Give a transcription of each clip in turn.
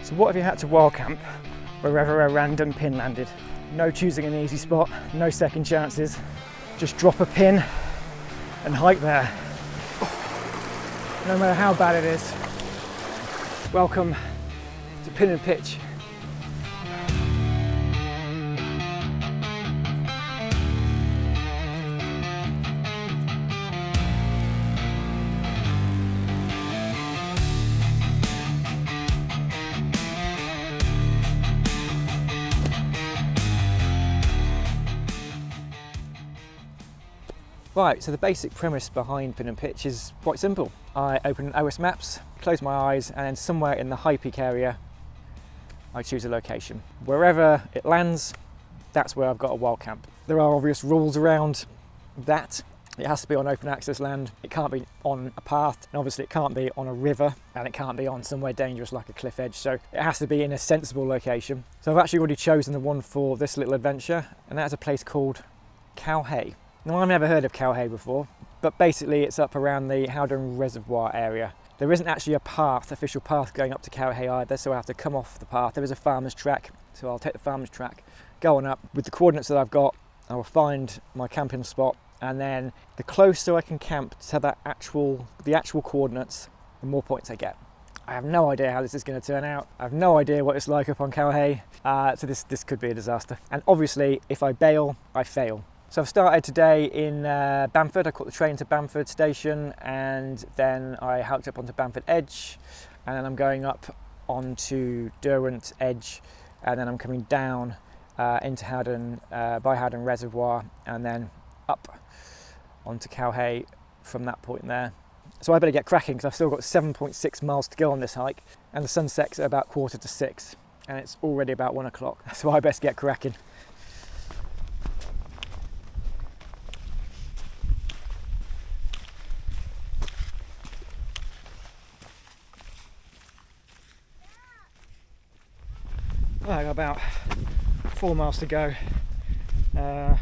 So what if you had to wild camp wherever a random pin landed? No choosing an easy spot, no second chances. Just drop a pin and hike there. No matter how bad it is. Welcome to Pin and Pitch. Right, so the basic premise behind Pin and Pitch is quite simple. I open OS Maps, close my eyes, and then somewhere in the high peak area, I choose a location. Wherever it lands, that's where I've got a wild camp. There are obvious rules around that. It has to be on open access land, it can't be on a path, and obviously it can't be on a river, and it can't be on somewhere dangerous like a cliff edge, so it has to be in a sensible location. So I've actually already chosen the one for this little adventure, and that's a place called Cowhay. Now, I've never heard of Cowhay before, but basically it's up around the Howden Reservoir area. There isn't actually a path, official path going up to Cowhay either, so I have to come off the path. There is a farmer's track, so I'll take the farmer's track, go on up. With the coordinates that I've got, I will find my camping spot, and then the closer I can camp to the actual coordinates, the more points I get. I have no idea how this is going to turn out. I have no idea what it's like up on Cowhay, so this could be a disaster. And obviously, if I bail, I fail. So I've started today in Bamford. I caught the train to Bamford station, and then I hiked up onto Bamford Edge, and then I'm going up onto Derwent Edge, and then I'm coming down into Howden, by Howden Reservoir, and then up onto Cowhay from that point there. So I better get cracking because I've still got 7.6 miles to go on this hike, and the sun sets at about 5:45, and it's already about 1 o'clock, so I best get cracking. Well, I got about 4 miles to go. Bloody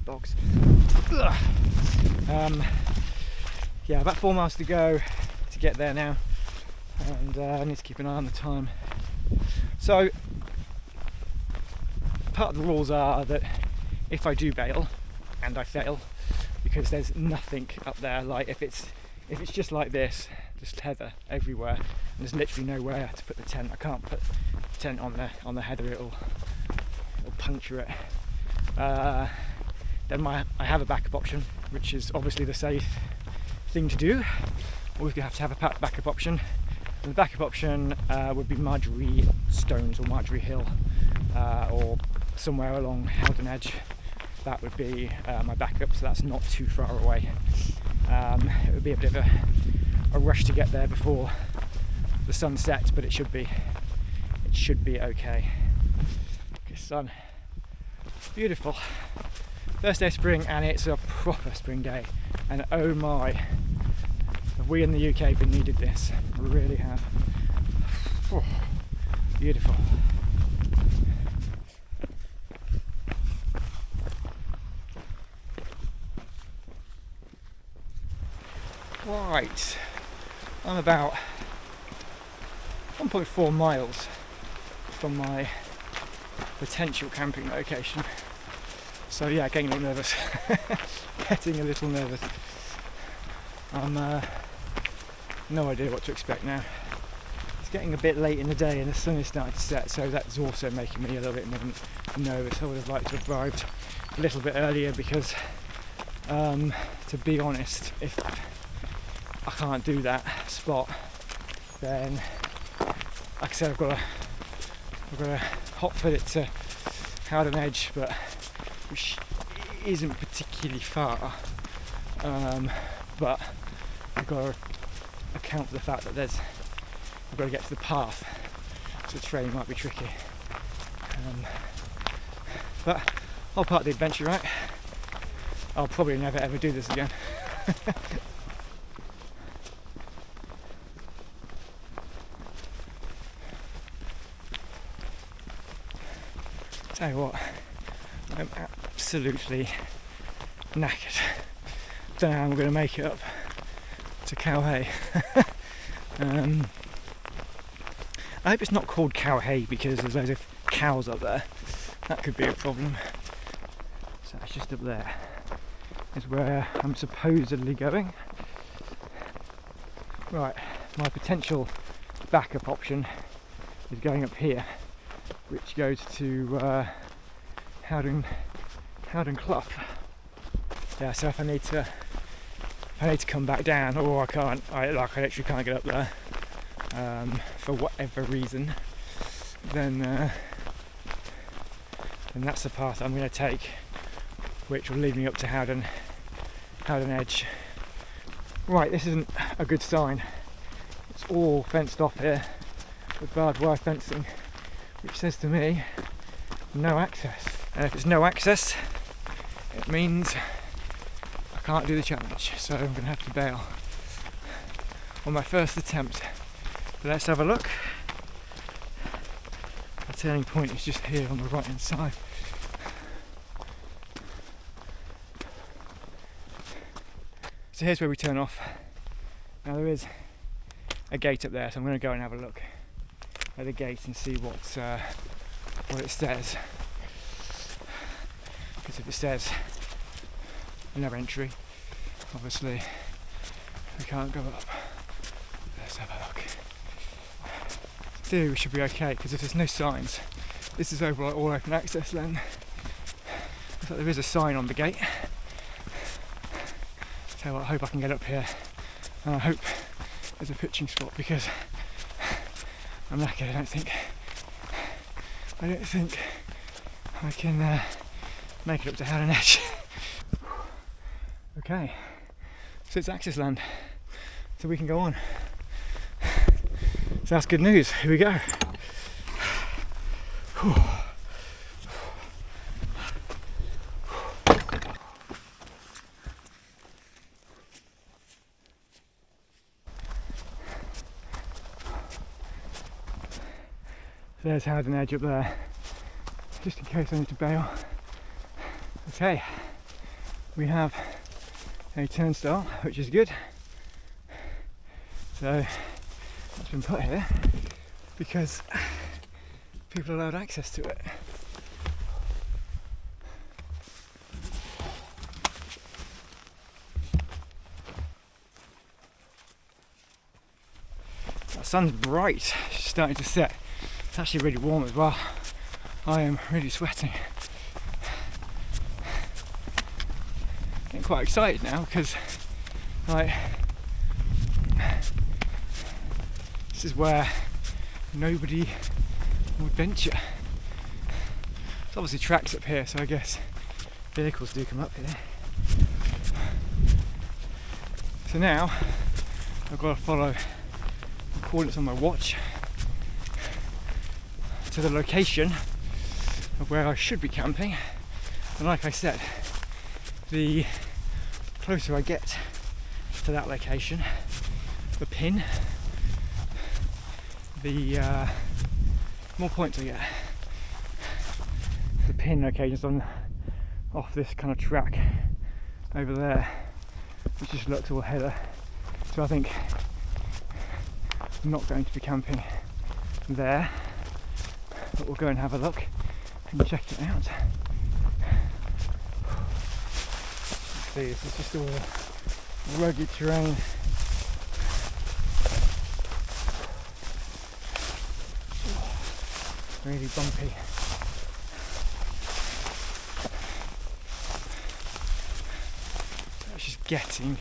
bogs. Yeah, about 4 miles to go to get there now, and I need to keep an eye on the time. So, part of the rules are that if I do bail and I fail, because there's nothing up there, like if it's just like this, just heather everywhere, and there's literally nowhere to put the tent. I can't put the tent on the heather; it'll puncture it. Then I have a backup option, which is obviously the safe thing to do. Always have to have a backup option. And the backup option would be Marjorie Stones or Marjorie Hill, or somewhere along Howden Edge. That would be my backup, so that's not too far away. It would be a bit of a rush to get there before the sun sets, but it should be okay. Okay, sun, beautiful. First day of spring, and it's a proper spring day. And oh my, have we in the UK been needed this? We really have. Oh, beautiful. Right, I'm about 1.4 miles from my potential camping location. So yeah, getting a little nervous. Getting a little nervous. I'm no idea what to expect now. It's getting a bit late in the day and the sun is starting to set, so that's also making me a little bit nervous. I would have liked to have arrived a little bit earlier because, to be honest, if I can't do that spot, then like I said, I've got to hot foot it to Howden Edge, but which isn't particularly far, but I've got to account for the fact that I've got to get to the path, so the training might be tricky, but all part of the adventure, right? I'll probably never ever do this again. Tell you what, I'm absolutely knackered. Don't know how I'm going to make it up to Cowhay. I hope it's not called cow hay because there's loads of cows up there. That could be a problem. So it's just up there is where I'm supposedly going. Right, my potential backup option is going up here, which goes to Howden Clough. Yeah, so if I need to come back down, or I literally can't get up there for whatever reason, then that's the path I'm going to take, which will lead me up to Howden Edge. Right, this isn't a good sign. It's all fenced off here with barbed wire fencing, which says to me no access. And if it's no access, it means I can't do the challenge, so I'm going to have to bail on my first attempt. But let's have a look. The turning point is just here on the right hand side. So here's where we turn off. Now there is a gate up there, so I'm going to go and have a look at the gate and see what it says. Because if it says no entry, obviously we can't go up. Let's have a look. In theory we should be okay, because if there's no signs, this is over all open access then. Looks like there is a sign on the gate. So I hope I can get up here, and I hope there's a pitching spot, because I'm knackered. I don't think I can make it up to Howden Edge. Okay, so it's access land, so we can go on. So that's good news. Here we go. There's Howden Edge up there, just in case I need to bail. Okay, we have a turnstile, which is good. So it's been put here because people allowed access to it. The sun's bright, it's starting to set. It's actually really warm as well. I am really sweating. Getting quite excited now because, like, this is where nobody would venture. There's obviously tracks up here, so I guess vehicles do come up here. So now I've got to follow the coordinates on my watch to the location of where I should be camping. And like I said, the closer I get to that location, the pin, the more points I get. The pin location's on off this kind of track over there, which just looks all heather. So I think I'm not going to be camping there, but we'll go and have a look and check it out. See, this is just all rugged terrain. Really bumpy. It's just getting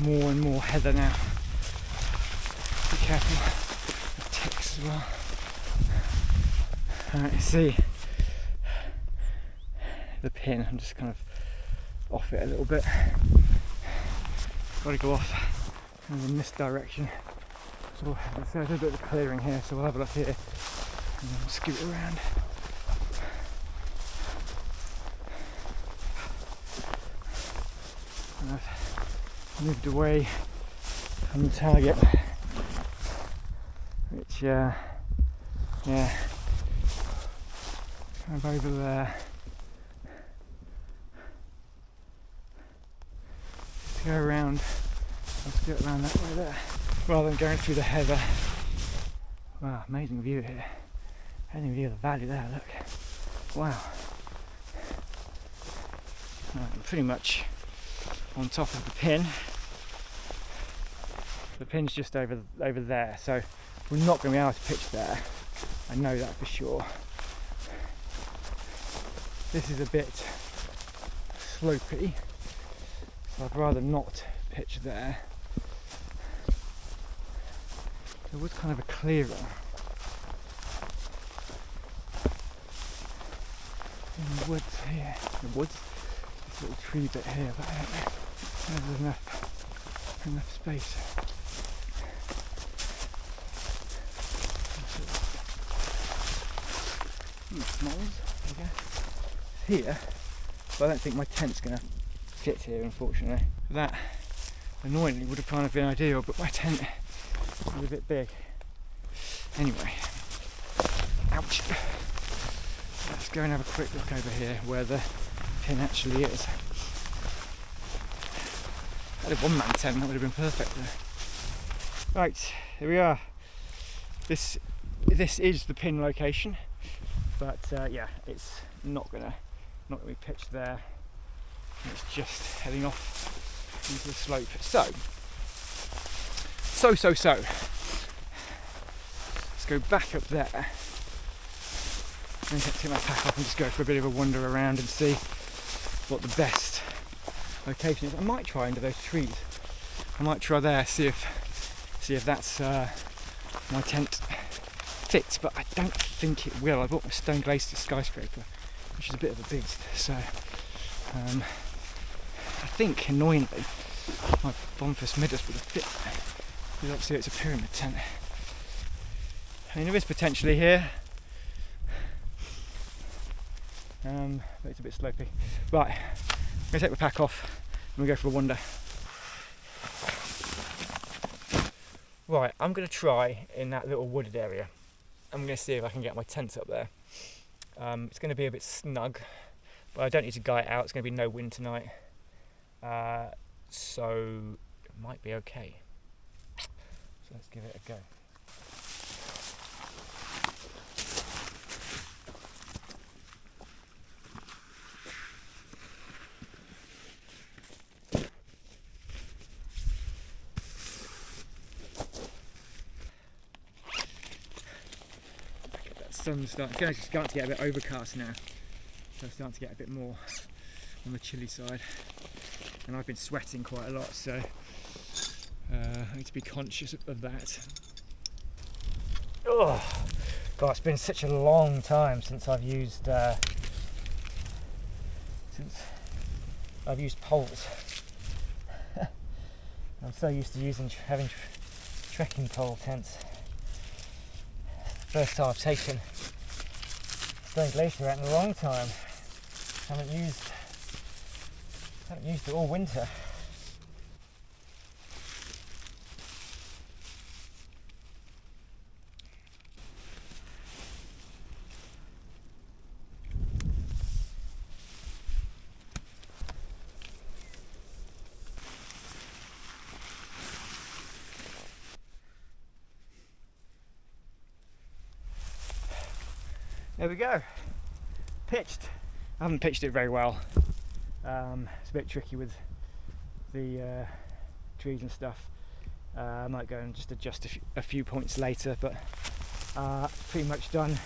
more and more heather now. Be careful of ticks as well. Alright, see the pin, I'm just kind of off it a little bit. Got to go off in this direction. So there's a bit of a clearing here, so we'll have a look here and then we'll scoot around. And I've moved away from the target, which yeah, kind of over there. Go around, let's get around that way there. Rather than going through the heather, Wow, amazing view here. Amazing view of the valley there, look. Wow. I'm pretty much on top of the pin. The pin's just over there, so we're not going to be able to pitch there. I know that for sure. This is a bit slopey, so I'd rather not pitch there. There was kind of a clearer in the woods here. The woods, this little tree bit here, but I don't know if there's enough space. Moles, I guess. Here, but I don't think my tent's going to fit here, unfortunately. That annoyingly would have kind of been ideal, but my tent is a bit big. Anyway, ouch. Let's go and have a quick look over here where the pin actually is. If I had a one-man tent, that would have been perfect there. Right, here we are. This is the pin location, but yeah, it's not gonna be pitched there. It's just heading off into the slope. So. Let's go back up there and take my pack off and just go for a bit of a wander around and see what the best location is. I might try under those trees. I might try there, see if that's my tent fits, but I don't think it will. I bought my stone glazed skyscraper, which is a bit of a beast, so I think annoyingly my Bonfus Midas would have fit there, because obviously it's a pyramid tent. I mean, there is potentially here, but it's a bit slopey. Right, I'm going to take my pack off and we'll go for a wander. Right, I'm going to try in that little wooded area. I'm going to see if I can get my tent up there. It's going to be a bit snug, but I don't need to guy it out. It's going to be no wind tonight, so it might be okay. So let's give it a go. Sun's starting to get a bit overcast now, so it's starting to get a bit more on the chilly side, and I've been sweating quite a lot, so I need to be conscious of that. Oh God, it's been such a long time since I've used poles. I'm so used to having trekking pole tents. First time I've taken Stone Glacier out in a long time. Haven't used it all winter. There we go, pitched. I haven't pitched it very well. It's a bit tricky with the trees and stuff. I might go and just adjust a few points later, but pretty much done.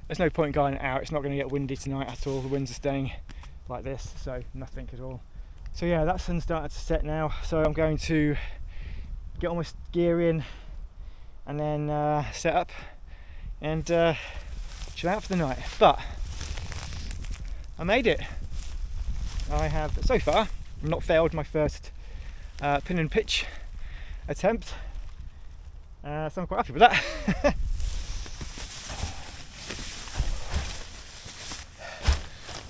There's no point going out, it's not going to get windy tonight at all. The winds are staying like this, so nothing at all. So yeah, that sun's started to set now, so I'm going to get all my gear in and then set up and chill out for the night. But I made it. I have so far not failed my first pin and pitch attempt, so I'm quite happy with that.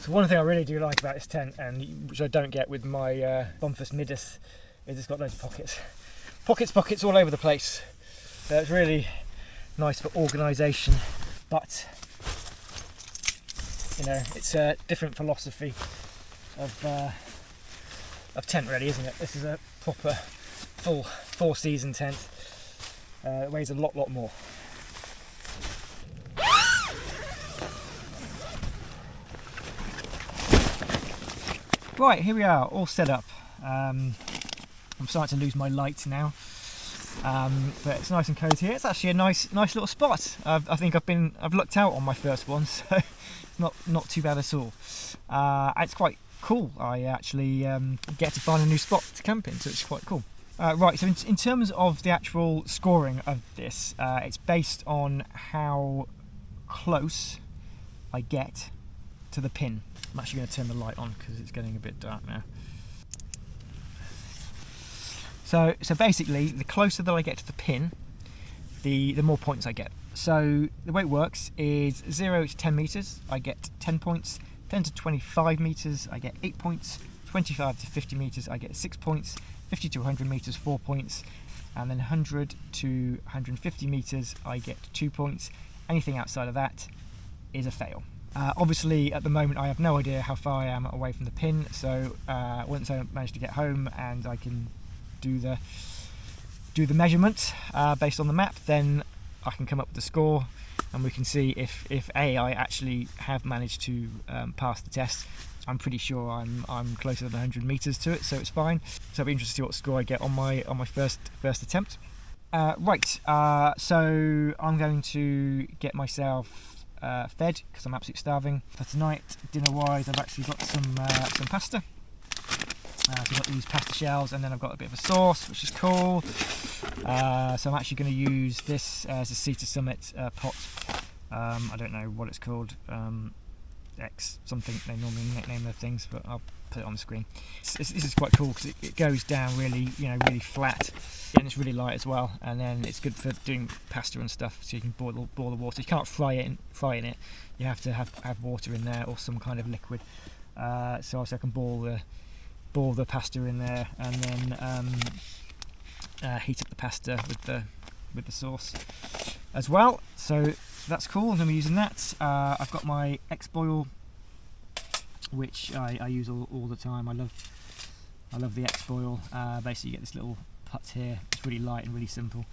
So one thing I really do like about this tent, and which I don't get with my Bonfus Midas, is it's got loads of pockets all over the place. So it's really nice for organisation, but you know, it's a different philosophy of tent, really, isn't it? This is a proper full 4-season tent. It weighs a lot more. Right, here we are, all set up. I'm starting to lose my light now, but it's nice and cozy here. It's actually a nice little spot. I think I've lucked out on my first one, so it's not too bad at all. It's quite cool. I actually get to find a new spot to camp in, so it's quite cool. Right, so in terms of the actual scoring of this, it's based on how close I get to the pin. I'm actually going to turn the light on because it's getting a bit dark now. So basically, the closer that I get to the pin, the more points I get. So the way it works is 0 to 10 meters, I get 10 points. 10 to 25 meters, I get 8 points. 25 to 50 meters, I get 6 points. 50 to 100 meters, 4 points. And then 100 to 150 meters, I get 2 points. Anything outside of that is a fail. Obviously, at the moment, I have no idea how far I am away from the pin. So once I manage to get home and I can do the measurement based on the map, then I can come up with the score, and we can see if I actually have managed to pass the test. I'm pretty sure I'm closer than 100 meters to it, so it's fine. So I'll be interested to see what score I get on my first attempt. So I'm going to get myself fed because I'm absolutely starving. For tonight, dinner-wise, I've actually got some pasta. So I've got these pasta shells, and then I've got a bit of a sauce, which is cool. So I'm actually going to use this as a Sea to Summit pot. I don't know what it's called. X something, they normally nickname their things, but I'll put it on the screen. This is quite cool because it goes down really flat, and it's really light as well. And then it's good for doing pasta and stuff, so you can boil the water. You can't fry in it. You have to have water in there or some kind of liquid. So also I can boil the pasta in there, and then heat up the pasta with the sauce as well. So that's cool. I'm going to be using that. I've got my X-Boil, which I use all the time. I love the X-Boil. Basically, you get this little pot here. It's really light and really simple.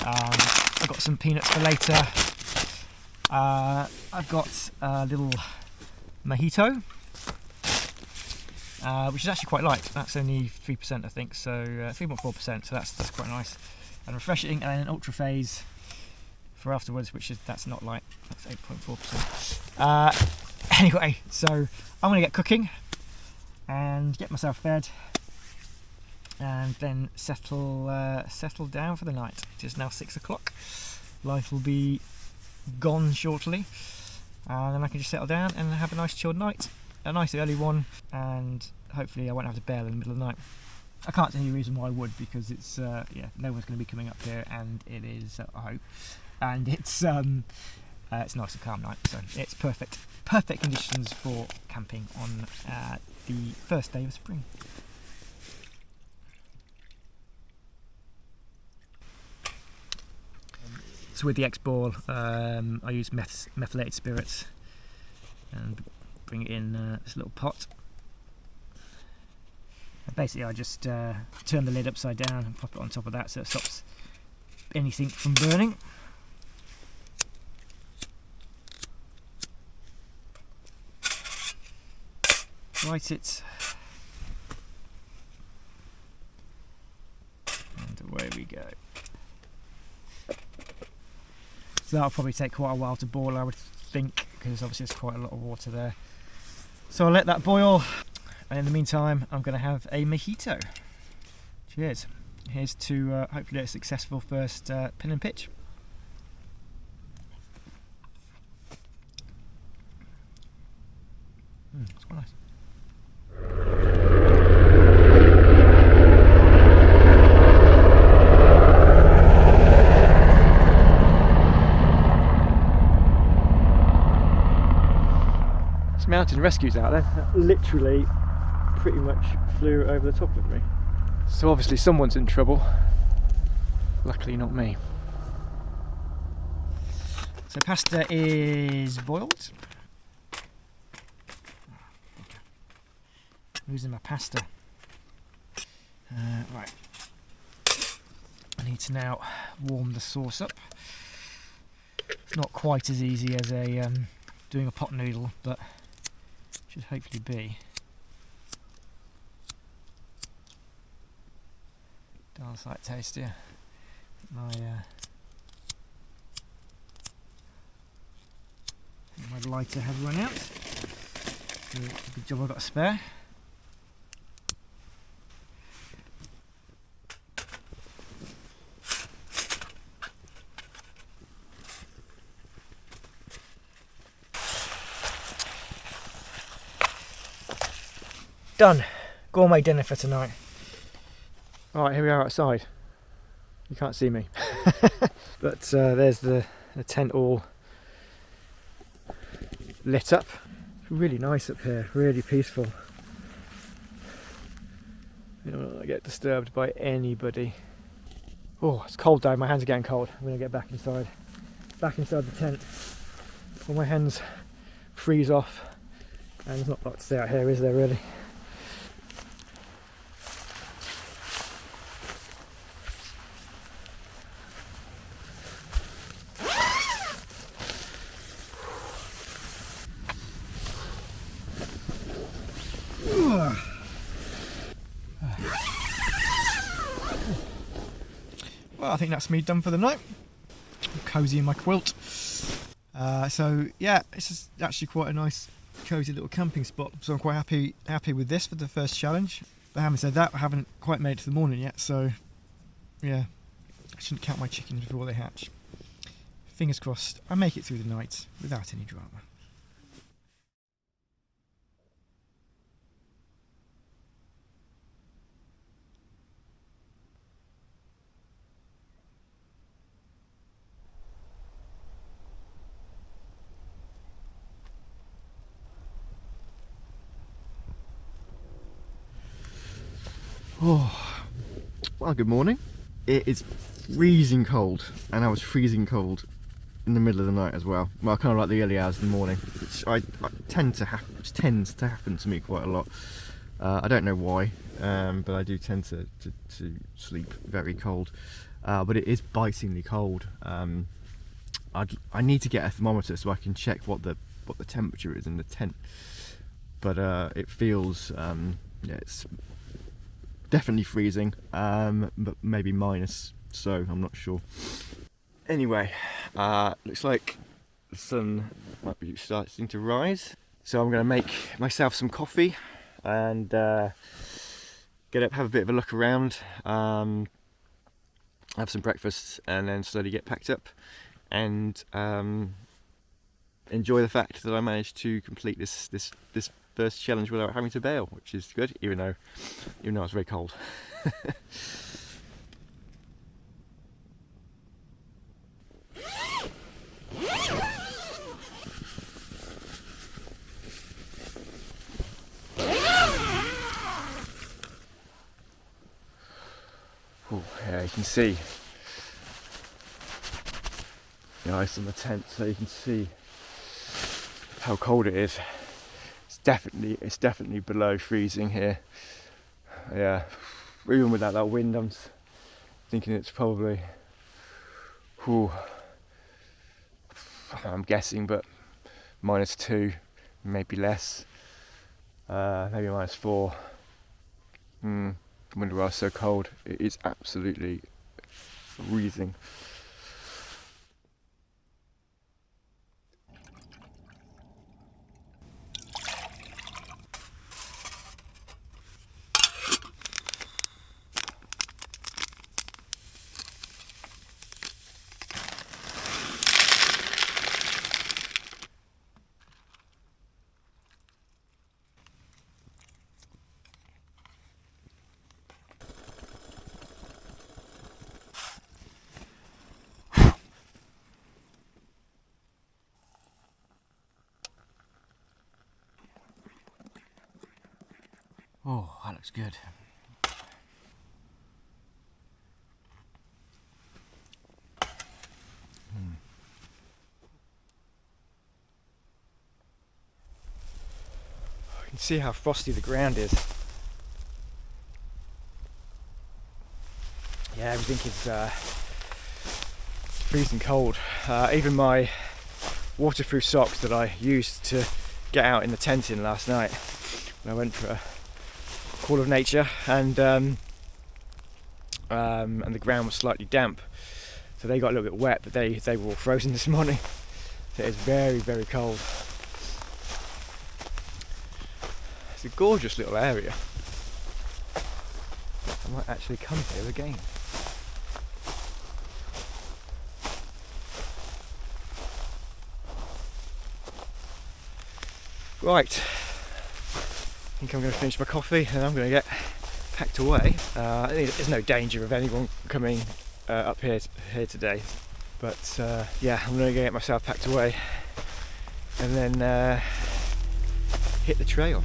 I've got some peanuts for later. I've got a little mojito, which is actually quite light. That's only 3%, I think, so 3.4%. So that's quite nice and refreshing. And then an ultra phase for afterwards, that's not light. That's 8.4%. Anyway, so I'm going to get cooking and get myself fed, and then settle down for the night. It is now 6 o'clock. Light will be gone shortly, and then I can just settle down and have a nice chilled night, a nice early one, and hopefully I won't have to bail in the middle of the night. I can't see any reason why I would, because it's no one's going to be coming up here, and it is, I hope, and it's nice and calm night, so it's perfect conditions for camping on the first day of spring. So with the X-Boil, I use methylated spirits and bring it in this little pot. And basically, I just turn the lid upside down and pop it on top of that, so it stops anything from burning. Light it, and away we go. So that'll probably take quite a while to boil, I would think, because obviously there's quite a lot of water there. So I'll let that boil, and in the meantime I'm going to have a mojito. Cheers. Here's to hopefully a successful first pin and pitch. It's quite nice. Mountain rescues out there that literally pretty much flew over the top of me. So obviously someone's in trouble. Luckily not me. So pasta is boiled. Losing my pasta. Right. I need to now warm the sauce up. It's not quite as easy as doing a pot noodle, but should hopefully be. Darn sight tastier. My lighter has run out. So it's a good job I've got a spare. Done. Gourmet dinner for tonight. Alright, here we are outside. You can't see me. But there's the tent all lit up. It's really nice up here, really peaceful. You don't want to get disturbed by anybody. Oh, it's cold though, my hands are getting cold. I'm going to get back inside the tent. All my hands freeze off, and there's not a lot to stay out here, is there really? Well, I think that's me done for the night. I'm cosy in my quilt. So yeah, it's actually quite a nice, cosy little camping spot. So I'm quite happy with this for the first challenge. But having said that, I haven't quite made it to the morning yet. So yeah, I shouldn't count my chickens before they hatch. Fingers crossed, I make it through the night without any drama. Oh, well, good morning. It is freezing cold, and I was freezing cold in the middle of the night as well. Well, kind of like the early hours of the morning, which tends to happen to me quite a lot. I don't know why, but I do tend to sleep very cold. But it is bitingly cold. I need to get a thermometer so I can check what the temperature is in the tent. But it feels yeah, it's definitely freezing, but maybe minus, so I'm not sure. Anyway, looks like the sun might be starting to rise, so I'm going to make myself some coffee and get up, have a bit of a look around, have some breakfast, and then slowly get packed up and enjoy the fact that I managed to complete this first challenge without having to bail, which is good, even though it's very cold. Oh, yeah, you can see the ice on the tent, so you can see how cold it is. It's definitely below freezing here. Yeah, even without that wind, I'm thinking it's probably, I'm guessing, but -2, maybe less, maybe -4. I wonder why it's so cold. It is absolutely freezing. Oh, that looks good. You can see how frosty the ground is. Yeah, everything is freezing cold. Even my waterproof socks that I used to get out in the tent in last night when I went for a call of nature, and and the ground was slightly damp, so they got a little bit wet, but they were all frozen this morning. So it's very, very cold. It's a gorgeous little area. I might actually come here again. Right, I think I'm going to finish my coffee and I'm going to get packed away. I think there's no danger of anyone coming up here today, but yeah, I'm going to get myself packed away and then hit the trail.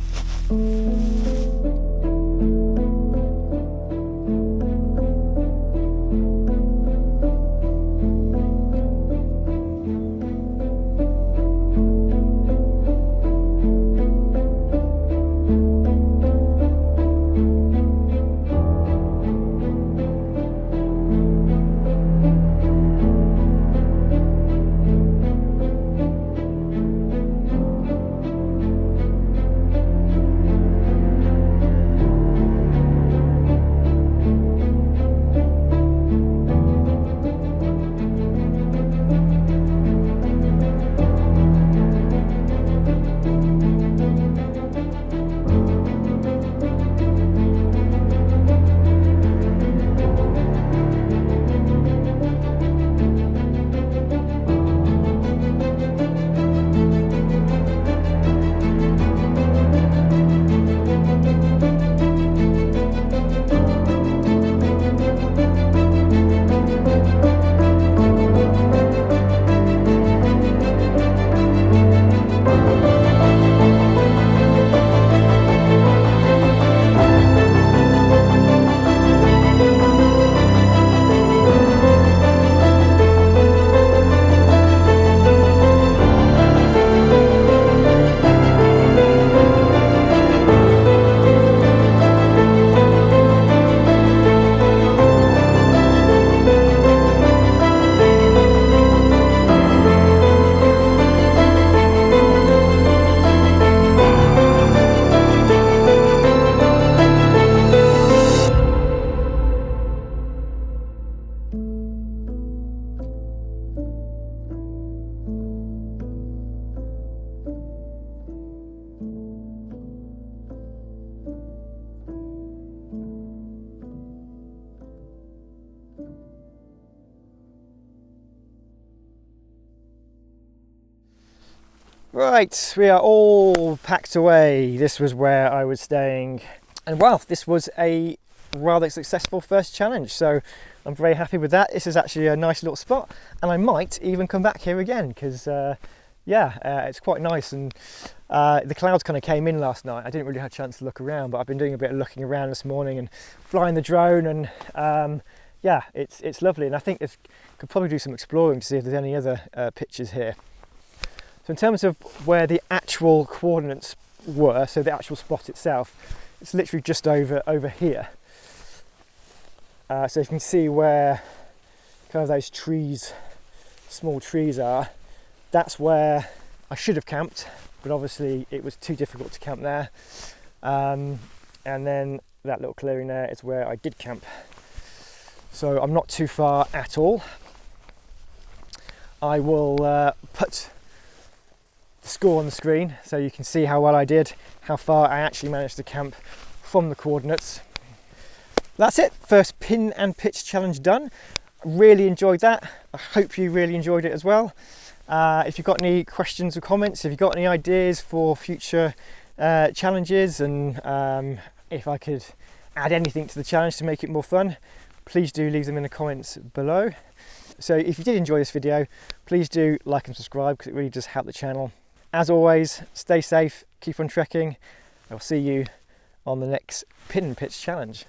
Right, we are all packed away. This was where I was staying, and wow, this was a rather successful first challenge, so I'm very happy with that. This is actually a nice little spot, and I might even come back here again because it's quite nice. And the clouds kind of came in last night. I didn't really have a chance to look around, but I've been doing a bit of looking around this morning and flying the drone, and yeah, it's lovely. And I think I could probably do some exploring to see if there's any other pictures here. So in terms of where the actual coordinates were, so the actual spot itself, it's literally just over here. So you can see where kind of those trees, small trees are. That's where I should have camped, but obviously it was too difficult to camp there. And then that little clearing there is where I did camp. So I'm not too far at all. I will put score on the screen so you can see how well I did, how far I actually managed to camp from the coordinates. That's it, first pin and pitch challenge done. Really enjoyed that. I hope you really enjoyed it as well. If you've got any questions or comments, if you've got any ideas for future challenges, and if I could add anything to the challenge to make it more fun, please do leave them in the comments below. So if you did enjoy this video, please do like and subscribe because it really does help the channel. As always, stay safe, keep on trekking. I'll see you on the next pin and pitch challenge.